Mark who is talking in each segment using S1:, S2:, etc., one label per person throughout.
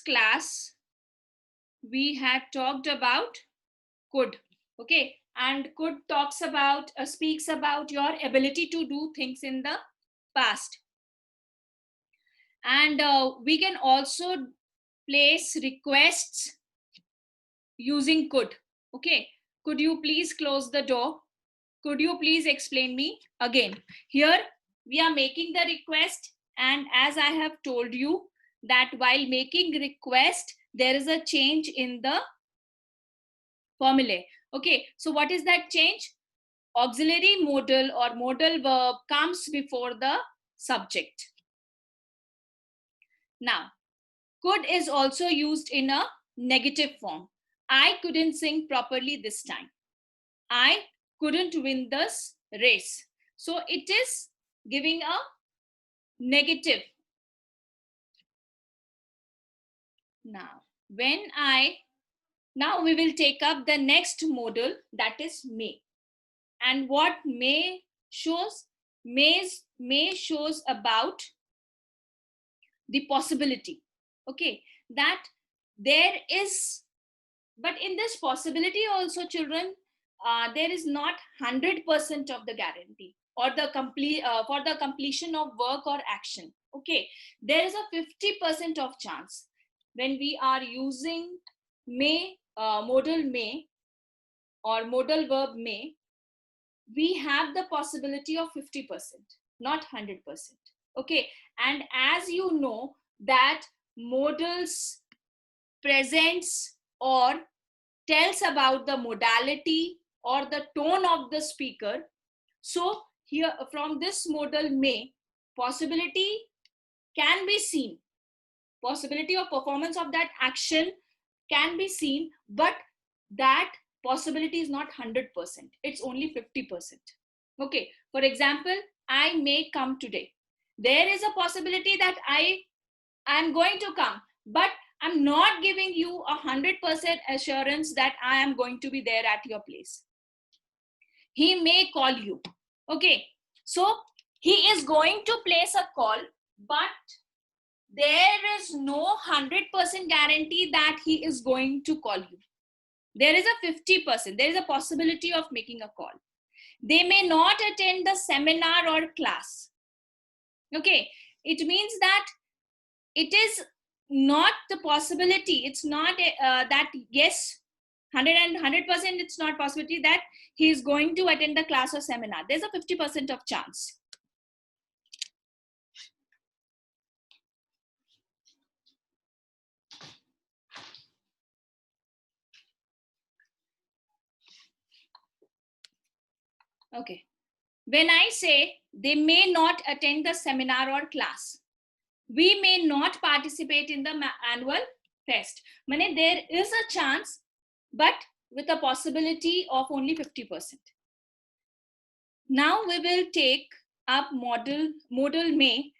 S1: class we had talked about could. Okay, and could talks about speaks about your ability to do things in the past. And we can also place requests using could. Okay, could you please close the door? Could you please explain me again? Here we are making the request, and as I have told you that while making request there is a change in the formulae. Okay, so what is that change? Auxiliary modal or modal verb comes before the subject. Now, could is also used in a negative form. I couldn't sing properly this time. I couldn't win this race. So it is giving a negative. Now, now we will take up the next modal, that is may. And what may shows? May shows about the possibility. Okay, that there is, but in this possibility also, children, there is not 100% of the guarantee or the complete for the completion of work or action. Okay, there is a 50% of chance when we are using may, modal may or modal verb may. We have the possibility of 50%, not 100%. Okay, and as you know that modals presents or tells about the modality or the tone of the speaker. So here from this modal may, possibility can be seen, possibility of performance of that action can be seen, but that possibility is not 100%, it's only 50%. Okay, for example, I may come today. There is a possibility that I am going to come, but I'm not giving you 100% assurance that I am going to be there at your place. He may call you. Okay, so he is going to place a call, but there is no 100% guarantee that he is going to call you. There is a 50%. There is a possibility of making a call. They may not attend the seminar or class. Okay, it means that it is not the possibility. It's not that yes, 100% it's not possibility that he is going to attend the class or seminar. There's a 50% of chance. Okay, when I say they may not attend the seminar or class, we may not participate in the annual fest. Mane, there is a chance, but with a possibility of only 50%. Now we will take up modal may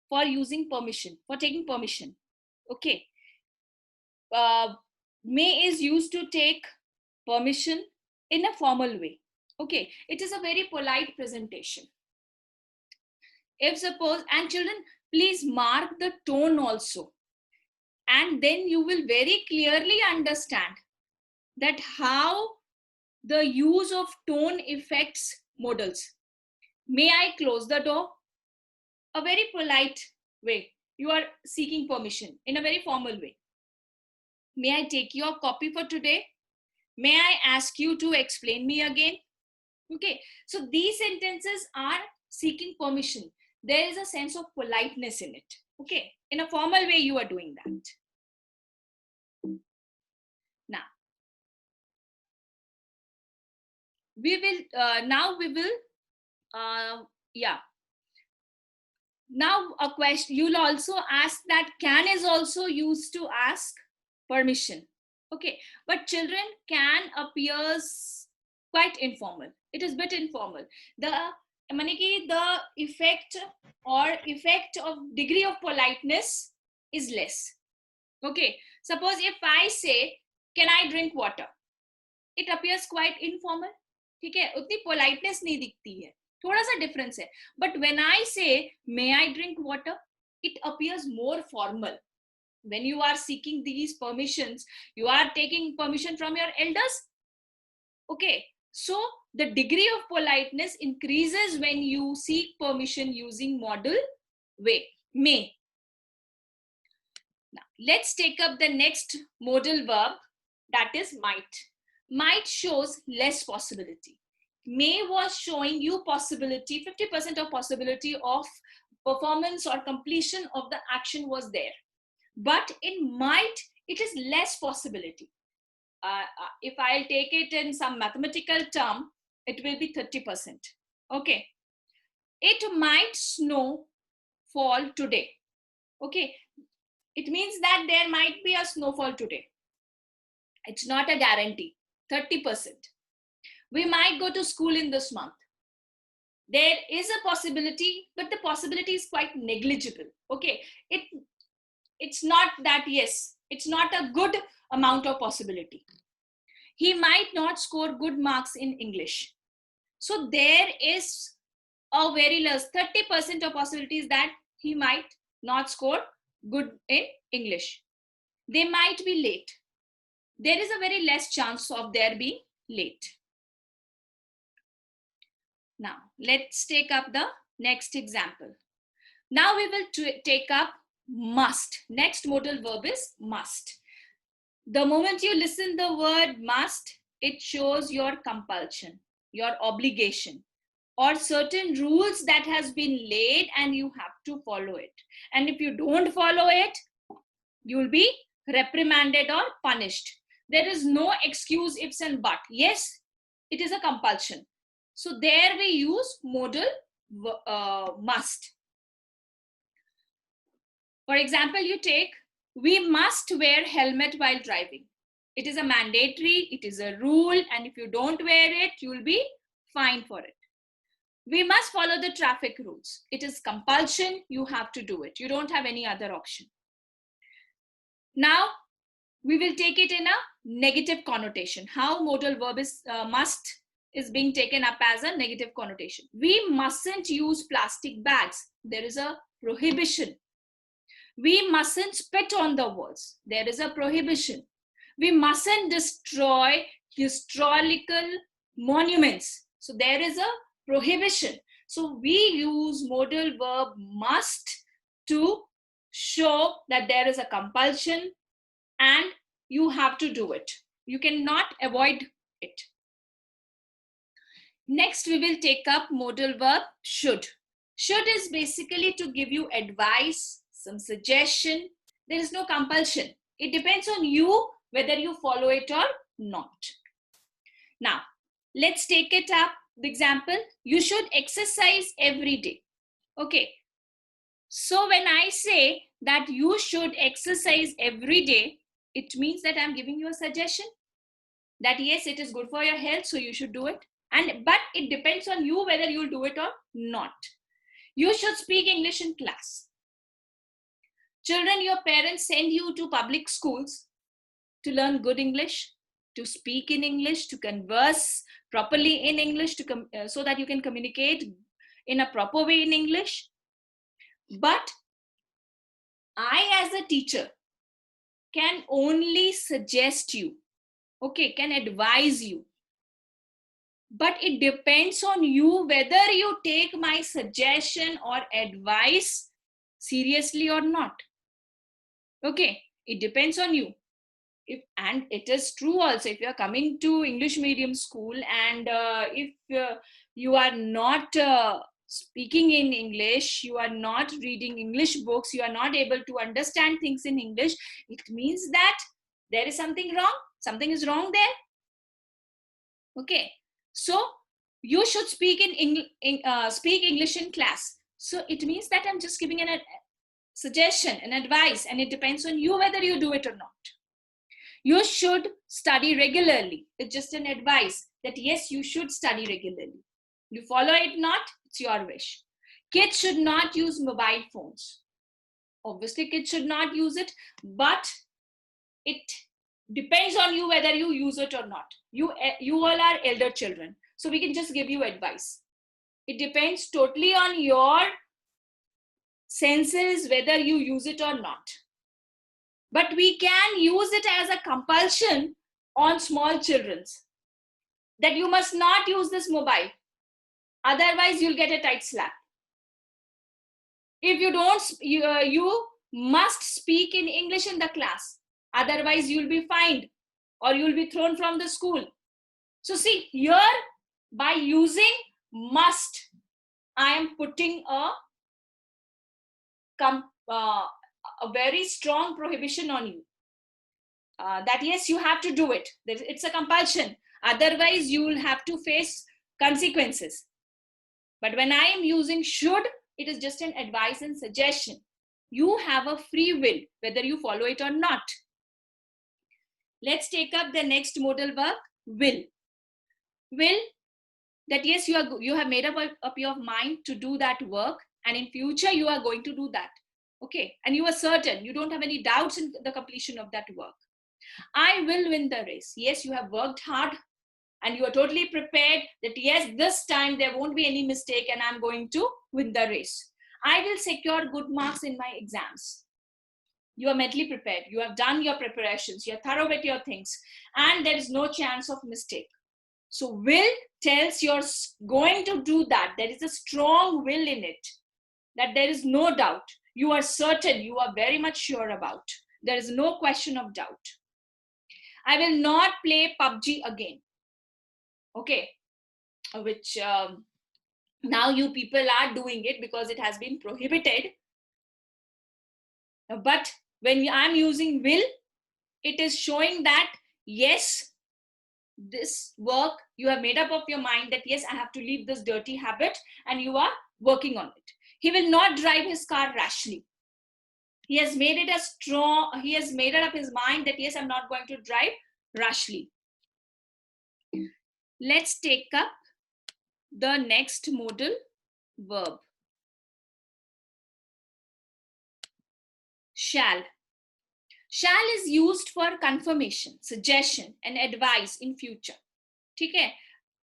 S1: for using permission, for taking permission. Okay, may is used to take permission in a formal way. Okay, it is a very polite presentation. If suppose, and children, please mark the tone also, and then you will very clearly understand that how the use of tone affects modals. May I close the door? A very polite way. You are seeking permission in a very formal way. May I take your copy for today? May I ask you to explain me again? Okay, so these sentences are seeking permission. There is a sense of politeness in it. Okay, in a formal way you are doing that. Now we will now a question. You'll also ask that can is also used to ask permission. Okay, but children, can appears quite informal. It is bit informal. The effect of degree of politeness is less. Okay, suppose if I say can I drink water, it appears quite informal. ठीक है, उतनी politeness नहीं दिखती है, थोड़ा सा difference है. But when I say may I drink water, it appears more formal. When you are seeking these permissions, you are taking permission from your elders. Okay, so the degree of politeness increases when you seek permission using modal way, may. Now, let's take up the next modal verb, that is might. Might shows less possibility. May was showing you possibility, 50% of possibility of performance or completion of the action was there. But in might, it is less possibility. If I'll take it in some mathematical term, it will be 30%. Okay. It might snow fall today. Okay. It means that there might be a snowfall today. It's not a guarantee. 30%. We might go to school in this month. There is a possibility, but the possibility is quite negligible. Okay. It's not that, yes, it's not a good amount of possibility. He might not score good marks in English. So there is a very less 30% of possibilities that he might not score good in English. They might be late. There is a very less chance of their being late. Now, let's take up the next example. Now we will take up must. Next modal verb is must. The moment you listen the word must, it shows your compulsion, your obligation, or certain rules that has been laid and you have to follow it. And if you don't follow it, you'll be reprimanded or punished. There is no excuse, ifs and but. Yes, it is a compulsion. So there we use modal must. For example, you take, we must wear helmet while driving. It is a mandatory, it is a rule, and if you don't wear it, you will be fined for it. We must follow the traffic rules. It is compulsion, you have to do it. You don't have any other option. Now, we will take it in a negative connotation. How modal verb is must is being taken up as a negative connotation. We mustn't use plastic bags. There is a prohibition. We mustn't spit on the walls. There is a prohibition. We mustn't destroy historical monuments. So there is a prohibition. So we use modal verb must to show that there is a compulsion and you have to do it. You cannot avoid it. Next, we will take up modal verb should. Should is basically to give you advice, some suggestion. There is no compulsion. It depends on you whether you follow it or not. Now, let's take it up. The example, you should exercise every day. Okay. So when I say that you should exercise every day, it means that I'm giving you a suggestion that yes, it is good for your health, so you should do it. But it depends on you whether you'll do it or not. You should speak English in class. Children, your parents send you to public schools to learn good English, to speak in English, to converse properly in English, so that you can communicate in a proper way in English. But I, as a teacher, can only suggest you, okay, can advise you. But it depends on you whether you take my suggestion or advice seriously or not. Okay, it depends on you. And it is true also, if you are coming to English medium school and if you are not speaking in English, you are not reading English books, you are not able to understand things in English, it means that there is something wrong. Something is wrong there. Okay, so you should speak speak English in class. So it means that I'm just giving a suggestion, an advice, and it depends on you whether you do it or not. You should study regularly. It's just an advice that yes, you should study regularly. You follow it not, it's your wish. Kids should not use mobile phones. Obviously, kids should not use it, but it depends on you whether you use it or not. You all are elder children, so we can just give you advice. It depends totally on your senses whether you use it or not. but we can use it as a compulsion on small children, that you must not use this mobile, otherwise you'll get a tight slap. If you don't, you must speak in English in the class, otherwise you'll be fined or you'll be thrown from the school. So see, here by using must, I am putting a very strong prohibition on you, that yes, you have to do it. It's a compulsion, otherwise you will have to face consequences. But when I am using should, it is just an advice and suggestion. You have a free will whether you follow it or not. Let's take up the next modal verb, will. Will, that yes, you have made up your mind to do that work, and in future you are going to do that. Okay, and you are certain, you don't have any doubts in the completion of that work. I will win the race. Yes, you have worked hard and you are totally prepared that yes, this time there won't be any mistake and I'm going to win the race. I will secure good marks in my exams. You are mentally prepared. You have done your preparations. You are thorough with your things and there is no chance of mistake. So will tells you're going to do that. There is a strong will in it, that there is no doubt. You are certain, you are very much sure about. There is no question of doubt. I will not play PUBG again. Okay, which now you people are doing it because it has been prohibited. But when I'm using will, it is showing that yes, this work, you have made up of your mind that yes, I have to leave this dirty habit, and you are working on it. He will not drive his car rashly. He has made it he has made up his mind that yes, I'm not going to drive rashly. Let's take up the next modal verb, shall. Shall is used for confirmation, suggestion and advice in future. Okay,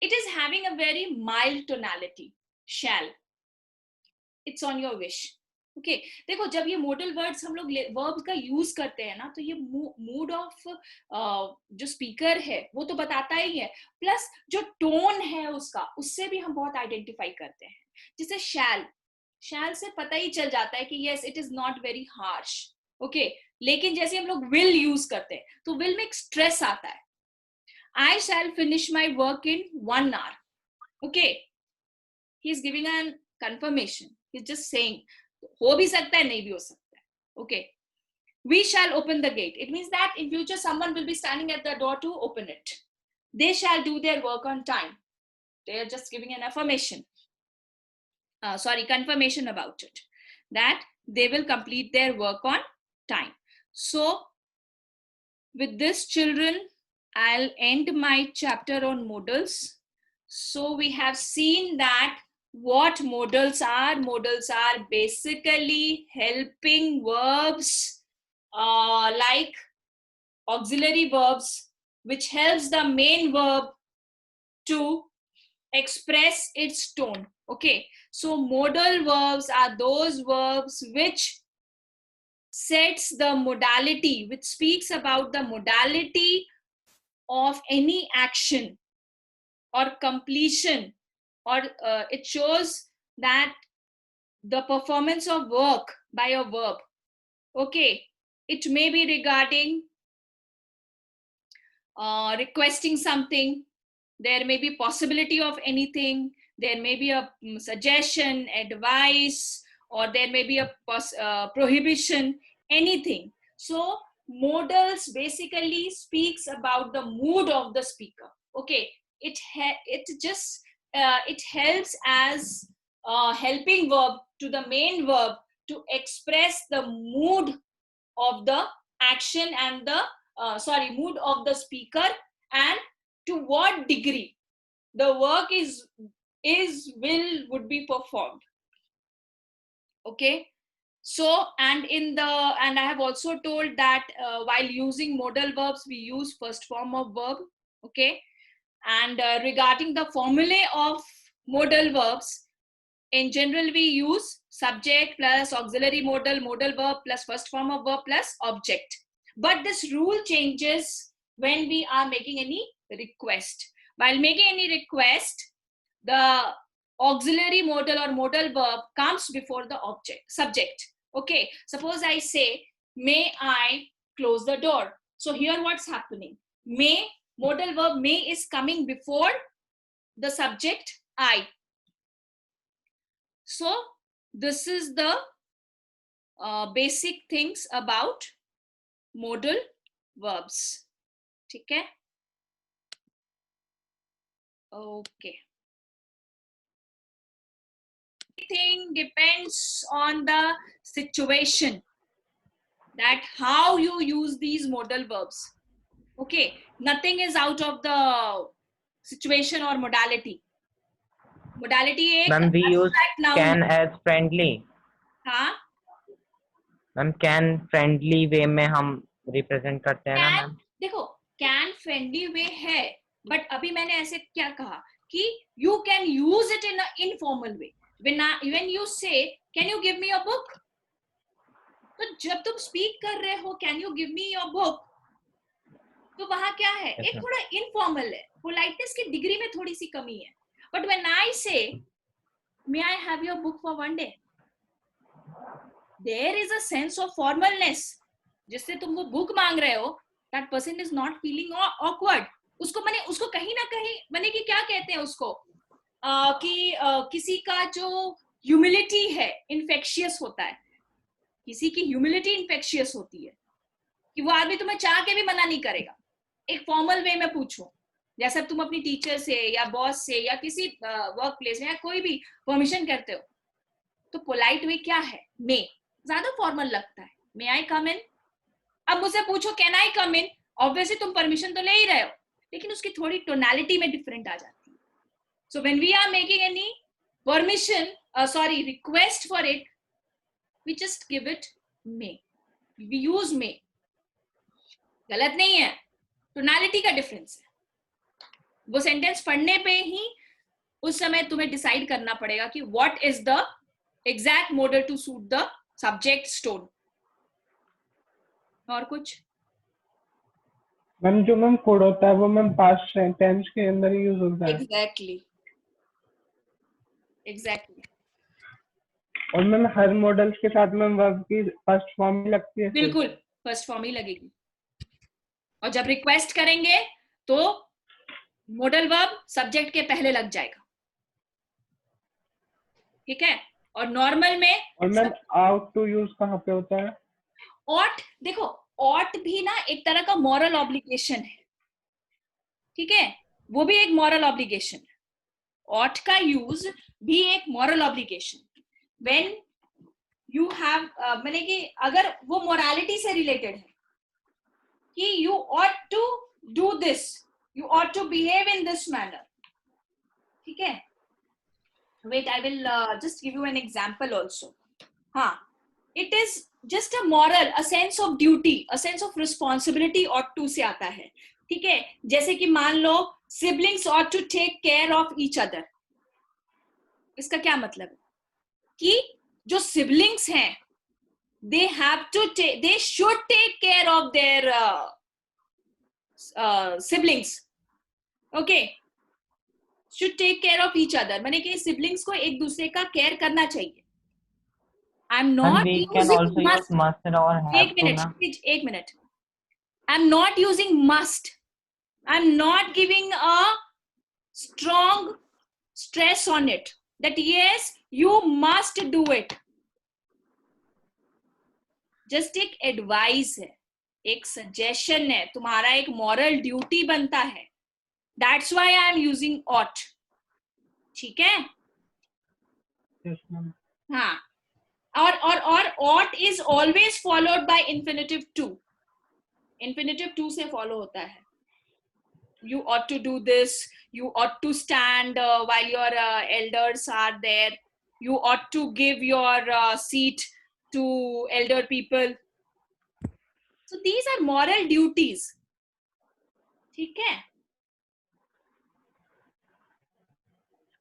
S1: it is having a very mild tonality. Shall, it's on your wish. Okay देखो, जब ये model words हम लोग verb का use करते हैं ना, तो ये मूड ऑफ जो स्पीकर है वो तो बताता ही है, प्लस जो टोन है उसका, उससे भी हम बहुत आइडेंटिफाई करते हैं. जैसे शैल, शैल से पता ही चल जाता है कि yes it is not very harsh. Okay, लेकिन जैसे हम लोग विल यूज करते हैं तो विल में एक स्ट्रेस आता है. I shall finish my work in 1 hour. Okay, he is giving an confirmation. He's just saying, हो भी सकता है, नहीं भी हो सकता है. Okay, we shall open the gate. It means that in future someone will be standing at the door to open it. They shall do their work on time. They are just giving an affirmation, confirmation about it, that they will complete their work on time. So with this, children, I'll end my chapter on modals. So we have seen that what modals are. Modals are basically helping verbs like auxiliary verbs, which helps the main verb to express its tone. Okay, so modal verbs are those verbs which sets the modality, which speaks about the modality of any action or completion, or it shows that the performance of work by a verb. Okay, it may be regarding requesting something, there may be possibility of anything, there may be a suggestion, advice, or there may be a prohibition, anything. So modals basically speaks about the mood of the speaker. Okay, it helps as a helping verb to the main verb to express the mood of the action and the mood of the speaker, and to what degree the work would be performed. Okay, so and I have also told that while using modal verbs we use first form of verb. Okay, and regarding the formulae of modal verbs, in general we use subject plus auxiliary modal, modal verb plus first form of verb plus object. but this rule changes when we are making any request. While making any request, the auxiliary modal or modal verb comes before the subject. Okay, suppose I say, may I close the door? So here what's happening? May, modal verb may is coming before the subject I. So this is the basic things about modal verbs. ठीक है? Okay. Everything depends on the situation, that how you use these modal verbs. Okay, nothing is out of the situation or modality. Modality एक
S2: ma'am we use
S1: abstract noun
S2: can
S1: है.
S2: as friendly.
S1: हाँ,
S2: ma'am can friendly way में हम represent करते हैं ना
S1: can,
S2: ma'am.
S1: देखो can friendly way है, but अभी मैंने ऐसे क्या कहा कि you can use it in an informal way. When you say can you give me a book, तो जब तुम स्पीक कर रहे हो can you give me your book, तो वहां क्या है, एक थोड़ा इनफॉर्मल है, पोलाइटनेस की डिग्री में थोड़ी सी कमी है. But when I say may I have your book for one day, there is a sense of formalness. जिससे तुम वो बुक मांग रहे हो, that person is not feeling awkward. उसको कहीं ना कहीं मैंने कि क्या कहते हैं उसको, कि किसी का जो ह्यूमिलिटी है इन्फेक्शियस होता है. किसी की ह्यूमिलिटी इन्फेक्शियस होती है कि वो आदमी तुम्हें चाह के भी मना नहीं करेगा. एक फॉर्मल वे में पूछो, जैसा तुम अपनी टीचर से या बॉस से या किसी वर्क प्लेस में या कोई भी परमिशन करते हो, तो पोलाइट वे क्या है, मे, ज्यादा फॉर्मल लगता है. मे आई कम इन. अब मुझसे पूछो can I come in, obviously तुम परमिशन तो ले ही रहे हो, लेकिन उसकी थोड़ी टोनालिटी में डिफरेंट आ जाती है. So when we are making any permission, request for it, we just give it may. We use may. गलत नहीं है, टोनालिटी का डिफरेंस है. वो सेंटेंस पढ़ने पे ही उस समय तुम्हें डिसाइड करना पड़ेगा कि what is the exact model to suit the subject tone. और कुछ
S3: मैम जो मैम कोड होता है वो मैम पास्ट टेंस के अंदर ही यूज होता है.
S1: एग्जैक्टली.
S3: और मैम हर मॉडल्स के साथ मैम वर्ब की फर्स्ट फॉर्म ही लगती है.
S1: बिल्कुल फर्स्ट फॉर्म ही लगेगी. और जब रिक्वेस्ट करेंगे तो मॉडल वर्ब सब्जेक्ट के पहले लग जाएगा. ठीक है. और नॉर्मल में
S3: और मैम आउट टू यूज कहाँ पे होता है?
S1: ऑट, देखो ऑट भी ना एक तरह का मॉरल ऑब्लिगेशन है. ठीक है, वो भी एक मॉरल ऑब्लिगेशन है. ऑट का यूज भी एक moral obligation. When you have, मैंने कि अगर वो मोरालिटी से रिलेटेड है कि you ought to do this, you ought to behave in this manner. ठीक है. Wait, I will just give you an example also. हाँ, it is just a moral, a sense of duty, a sense of responsibility ought to से आता है. ठीक है. जैसे कि मान लो siblings ought to take care of each other. इसका क्या मतलब है कि जो सिबलिंग्स हैं they have to take, they should take care of their siblings. Okay, should take care of each other. मैंने कि siblings को एक दूसरे का केयर करना चाहिए. I'm not
S2: we
S1: using
S2: can also
S1: must.
S2: use must or have to ना.
S1: एक minute. I'm not using must. I'm not giving a strong stress on it that yes you must do it. Just एक advice है, एक suggestion है, तुम्हारा एक moral duty बनता है. That's why I am using ought. ठीक है.
S3: Yes, ma'am.
S1: हाँ. और ought is always followed by infinitive to. Infinitive to से फॉलो होता है. You ought to do this. You ought to stand while your elders are there. You ought to give your seat to elder people. So these are moral duties. ठीक है.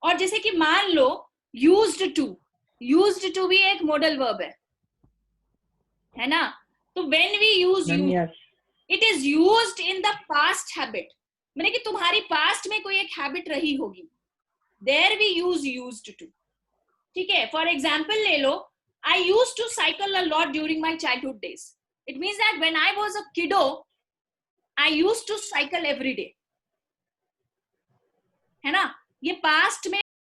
S1: और जैसे कि मान लो used to भी एक modal verb है ना. तो when we use
S3: Ma'am,
S1: used,
S3: yes.
S1: It is used in the past habit, मैंने कि तुम्हारी पास्ट में कोई एक हैबिट रही होगी, there we use used to. ठीक है, फॉर एग्जाम्पल ले लो, I used to cycle a lot during my childhood days, it means that when I was a kiddo I used to cycle every day, है ना, ये past में